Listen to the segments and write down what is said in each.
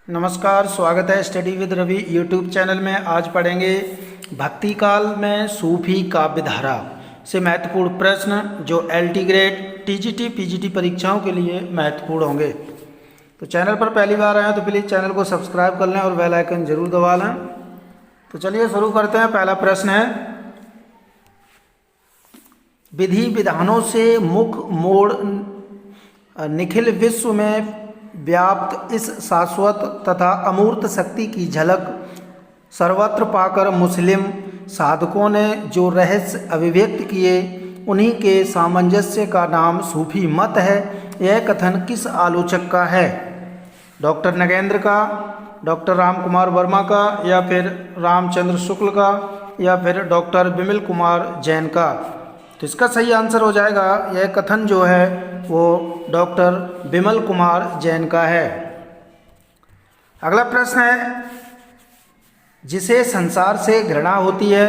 नमस्कार, स्वागत है study with Ravi YouTube channel में। आज पढ़ेंगे भक्ति काल में सूफी काव्यधारा से महत्वपूर्ण प्रश्न जो एलटी ग्रेड, टीजीटी, पीजीटी परीक्षाओं के लिए महत्वपूर्ण होंगे। तो चैनल पर पहली बार आए तो प्लीज़ चैनल को सब्सक्राइब कर लें और बेल आइकन जरूर दबा लें। तो चलिए शुरू करते हैं। पहला प्रश्न है, विधि विधानों से मुख मोड़ निखिल विश्व में व्याप्त इस शाश्वत तथा अमूर्त शक्ति की झलक सर्वत्र पाकर मुस्लिम साधकों ने जो रहस्य अभिव्यक्त किए, उन्हीं के सामंजस्य का नाम सूफी मत है। यह कथन किस आलोचक का है? डॉक्टर नगेंद्र का, डॉक्टर राम कुमार वर्मा का, या फिर रामचंद्र शुक्ल का, या फिर डॉक्टर बिमल कुमार जैन का? तो इसका सही आंसर हो जाएगा, यह कथन जो है वो डॉक्टर बिमल कुमार जैन का है। अगला प्रश्न है, जिसे संसार से घृणा होती है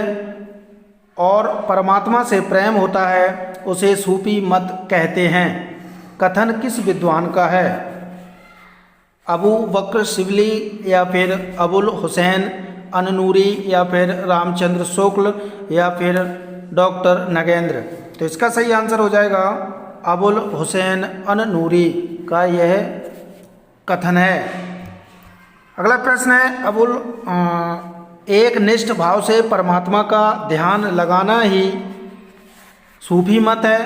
और परमात्मा से प्रेम होता है उसे सूफी मत कहते हैं। कथन किस विद्वान का है? अबू बकर शिबली, या फिर अबुल हुसैन अननूरी, या फिर रामचंद्र शुक्ल, या फिर डॉक्टर नगेंद्र? तो इसका सही आंसर हो जाएगा अबुल हुसैन अननूरी का यह कथन है। अगला प्रश्न है, एक निष्ठ भाव से परमात्मा का ध्यान लगाना ही सूफी मत है।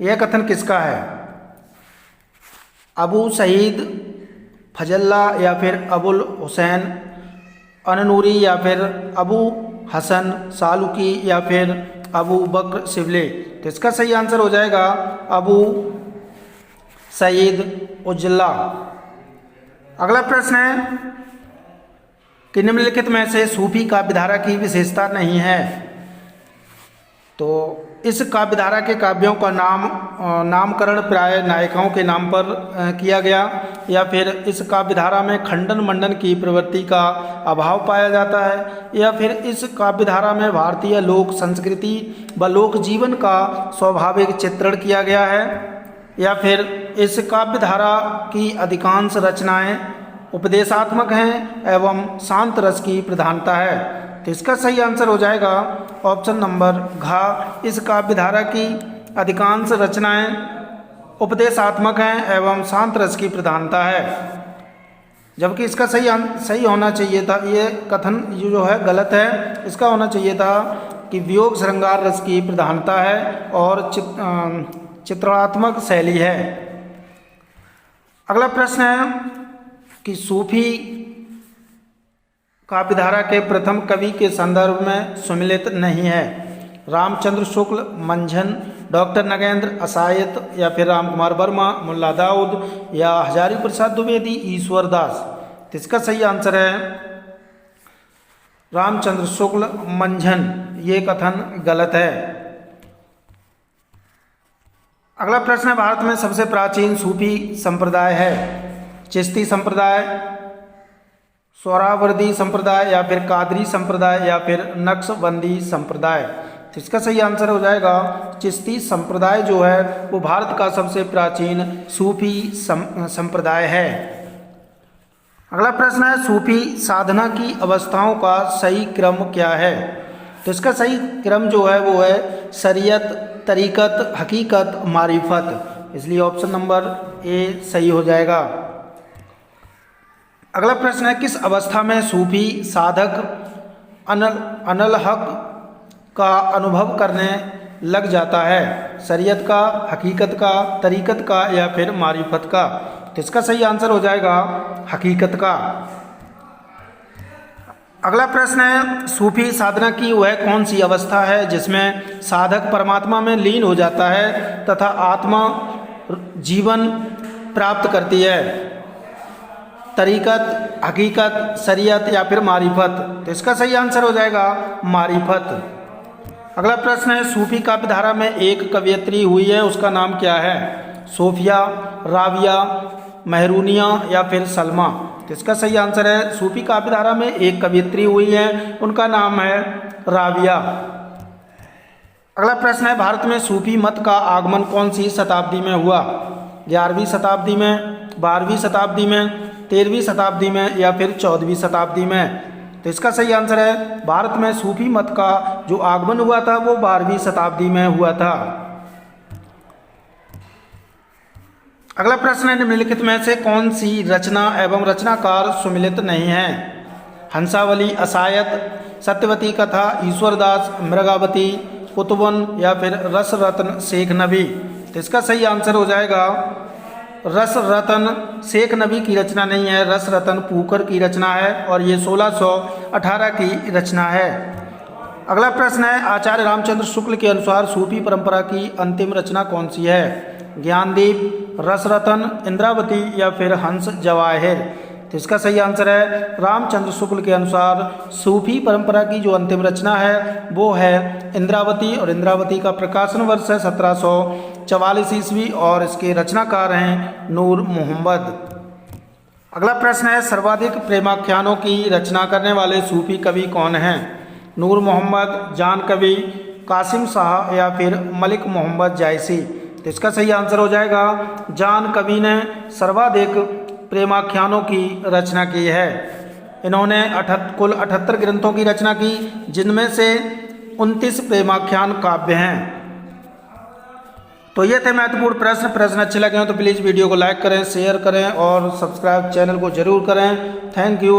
यह कथन किसका है? अबू सईद फजल्ला, या फिर अबुल हुसैन अननूरी, या फिर अबू हसन सालुकी, या फिर अबू बकर शिबली? तो इसका सही आंसर हो जाएगा अबू सईद उजला। अगला प्रश्न है कि निम्नलिखित में से सूफी काव्यधारा की विशेषता नहीं है। तो इस काव्यधारा के काव्यों का नामकरण प्राय नायिकाओं के नाम पर किया गया, या फिर इस काव्यधारा में खंडन मंडन की प्रवृत्ति का अभाव पाया जाता है, या फिर इस काव्यधारा में भारतीय लोक संस्कृति व लोक जीवन का स्वाभाविक चित्रण किया गया है, या फिर इस काव्यधारा की अधिकांश रचनाएं उपदेशात्मक हैं एवं शांत रस की प्रधानता है। तो इसका सही आंसर हो जाएगा ऑप्शन नंबर घ। इस काव्यधारा की अधिकांश रचनाएं उपदेशात्मक हैं एवं शांत रस की प्रधानता है, जबकि इसका सही होना चाहिए था, ये कथन जो है गलत है। इसका होना चाहिए था कि वियोग श्रृंगार रस की प्रधानता है और चित्रणात्मक शैली है। अगला प्रश्न है कि सूफी काव्यधारा के प्रथम कवि के संदर्भ में सुमिलित नहीं है। रामचंद्र शुक्ल, मंझन, डॉक्टर नगेंद्र, असायत, या फिर राम कुमार वर्मा, मुल्ला दाऊद, या हजारी प्रसाद द्विवेदी, ईश्वर दास? तो इसका सही आंसर है रामचंद्र शुक्ल, मंझन। ये कथन गलत है। अगला प्रश्न है, भारत में सबसे प्राचीन सूफी संप्रदाय है? चिश्ती संप्रदाय, सोहरावर्दी संप्रदाय, या फिर कादरी संप्रदाय, या फिर नक्शबंदी संप्रदाय? तो इसका सही आंसर हो जाएगा चिश्ती संप्रदाय जो है वो भारत का सबसे प्राचीन सूफी संप्रदाय है। अगला प्रश्न है, सूफी साधना की अवस्थाओं का सही क्रम क्या है? तो इसका सही क्रम जो है वो है शरीयत, तरीकत, हकीकत, मारिफत। इसलिए ऑप्शन नंबर ए सही हो जाएगा। अगला प्रश्न है, किस अवस्था में सूफी साधक अनल हक का अनुभव करने लग जाता है? शरीयत का, हकीकत का, तरीकत का, या फिर मारिफत का? तो इसका सही आंसर हो जाएगा हकीकत का। अगला प्रश्न है, सूफी साधना की वह कौन सी अवस्था है जिसमें साधक परमात्मा में लीन हो जाता है तथा आत्मा जीवन प्राप्त करती है? तरीकत, हकीकत, शरीयत, या फिर मारिफत? तो इसका सही आंसर हो जाएगा मारिफत। अगला प्रश्न है, सूफी काव्यधारा में एक कवयित्री हुई है, उसका नाम क्या है? सोफिया, राबिया, मेहरूनिया, या फिर सलमा? तो इसका सही आंसर है, सूफी काव्यधारा में एक कवयित्री हुई है, उनका नाम है राबिया। अगला प्रश्न है, भारत में सूफी मत का आगमन कौन सी शताब्दी में हुआ? 11वीं शताब्दी में, 12वीं शताब्दी में, 13वीं शताब्दी में या फिर 14वीं शताब्दी में? तो इसका सही आंसर है भारत में सूफी मत का जो आगमन हुआ था वो 12वीं शताब्दी में हुआ था। अगला प्रश्न है निम्नलिखित में से कौन सी रचना एवं रचनाकार सुमिलित नहीं है? हंसावली, असायत, सत्यवती कथा, ईश्वरदास, मृगावती, कुतुबन या फिर रसरत्न शेख नबी? तो इसका सही आंसर हो जाएगा रसरत्न शेख नबी की रचना नहीं है, रसरत्न पूकर की रचना है और ये 1618 की रचना है। अगला प्रश्न है आचार्य रामचंद्र शुक्ल के अनुसार सूफी परंपरा की अंतिम रचना कौन सी है? ज्ञानदीप, रसरत्न, इंद्रावती या फिर हंस जवाहिर? तो इसका सही आंसर है रामचंद्र शुक्ल के अनुसार सूफी परंपरा की जो अंतिम रचना है वो है इंद्रावती और इंद्रावती का प्रकाशन वर्ष है 1744 ईस्वी और इसके रचनाकार हैं नूर मोहम्मद। अगला प्रश्न है सर्वाधिक प्रेमाख्यानों की रचना करने वाले सूफी कवि कौन हैं? नूर मोहम्मद, जान कवि, कासिम शाह या फिर मलिक मोहम्मद जायसी? तो इसका सही आंसर हो जाएगा जान कवि ने सर्वाधिक प्रेमाख्यानों की रचना की है। इन्होंने कुल 78 ग्रंथों की रचना की जिनमें से 29 प्रेमाख्यान काव्य हैं। तो ये थे महत्वपूर्ण प्रश्न अच्छे लगे हो तो प्लीज़ वीडियो को लाइक करें, शेयर करें और सब्सक्राइब चैनल को जरूर करें। Thank you.